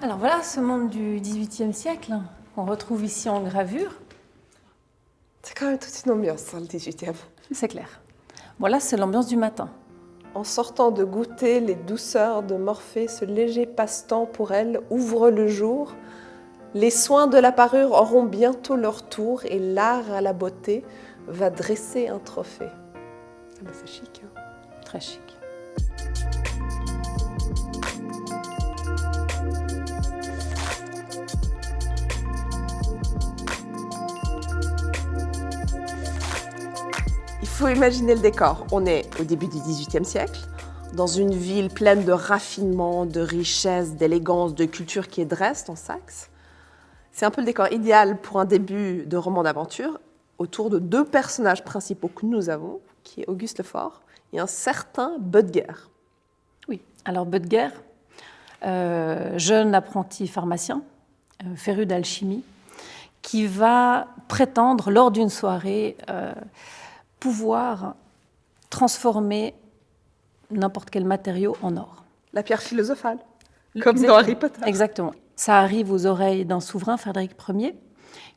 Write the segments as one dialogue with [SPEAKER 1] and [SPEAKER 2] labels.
[SPEAKER 1] Alors voilà ce monde du XVIIIe siècle qu'on retrouve ici en gravure.
[SPEAKER 2] C'est quand même toute une ambiance, ça, le 18e.
[SPEAKER 1] C'est clair. Voilà, c'est l'ambiance du matin.
[SPEAKER 2] En sortant de goûter les douceurs de Morphée, ce léger passe-temps pour elle ouvre le jour. Les soins de la parure auront bientôt leur tour et l'art à la beauté va dresser un trophée. Ah ben c'est chic, hein.
[SPEAKER 1] Très chic.
[SPEAKER 2] Il faut imaginer le décor. On est au début du XVIIIe siècle, dans une ville pleine de raffinement, de richesse, d'élégance, de culture qui est Dresde, en Saxe. C'est un peu le décor idéal pour un début de roman d'aventure, autour de deux personnages principaux que nous avons, qui est Auguste Lefort et un certain Böttger.
[SPEAKER 1] Oui, alors Böttger, jeune apprenti pharmacien, féru d'alchimie, qui va prétendre lors d'une soirée pouvoir transformer n'importe quel matériau en or.
[SPEAKER 2] La pierre philosophale, comme dans Harry Potter.
[SPEAKER 1] Exactement. Ça arrive aux oreilles d'un souverain, Frédéric Ier,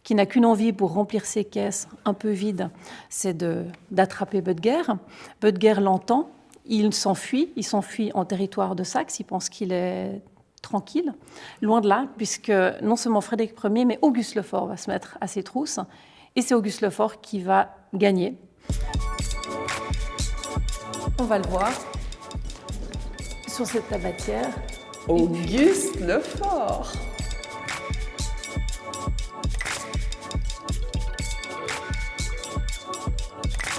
[SPEAKER 1] qui n'a qu'une envie pour remplir ses caisses un peu vides, c'est d'attraper Böttger. Böttger l'entend, il s'enfuit en territoire de Saxe, il pense qu'il est tranquille. Loin de là, puisque non seulement Frédéric Ier, mais Auguste Lefort va se mettre à ses trousses, et c'est Auguste Lefort qui va gagner. On va le voir sur cette tabatière.
[SPEAKER 2] Auguste Lefort.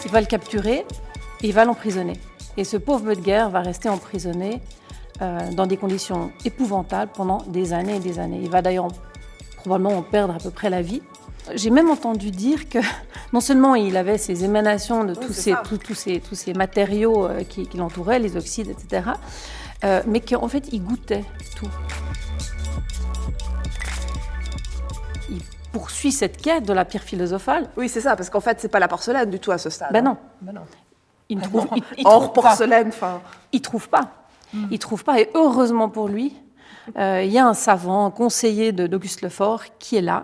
[SPEAKER 1] Il va le capturer et il va l'emprisonner. Et ce pauvre Böttger va rester emprisonné dans des conditions épouvantables pendant des années et des années. Il va d'ailleurs probablement en perdre à peu près la vie. J'ai même entendu dire que non seulement il avait ces émanations de tous ces matériaux qui l'entouraient, les oxydes, etc., mais qu'en fait, il goûtait tout. Il poursuit cette quête de la pierre philosophale.
[SPEAKER 2] Oui, c'est ça, parce qu'en fait, c'est pas la porcelaine du tout à ce stade.
[SPEAKER 1] Ben non.
[SPEAKER 2] Ben non.
[SPEAKER 1] Il trouve,
[SPEAKER 2] Hors porcelaine, enfin.
[SPEAKER 1] Il trouve pas. Il trouve pas. Et heureusement pour lui, il y a un savant, un conseiller d'Auguste Lefort qui est là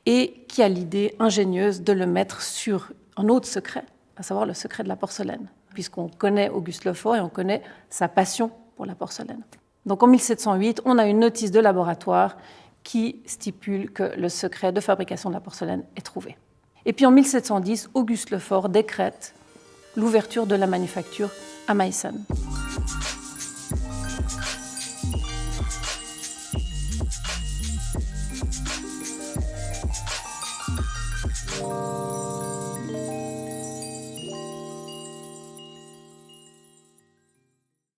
[SPEAKER 1] et qui a l'idée ingénieuse de le mettre sur un autre secret, à savoir le secret de la porcelaine, puisqu'on connaît Auguste Lefort et on connaît sa passion pour la porcelaine. Donc en 1708, on a une notice de laboratoire qui stipule que le secret de fabrication de la porcelaine est trouvé. Et puis en 1710, Auguste Lefort décrète l'ouverture de la manufacture à Meissen.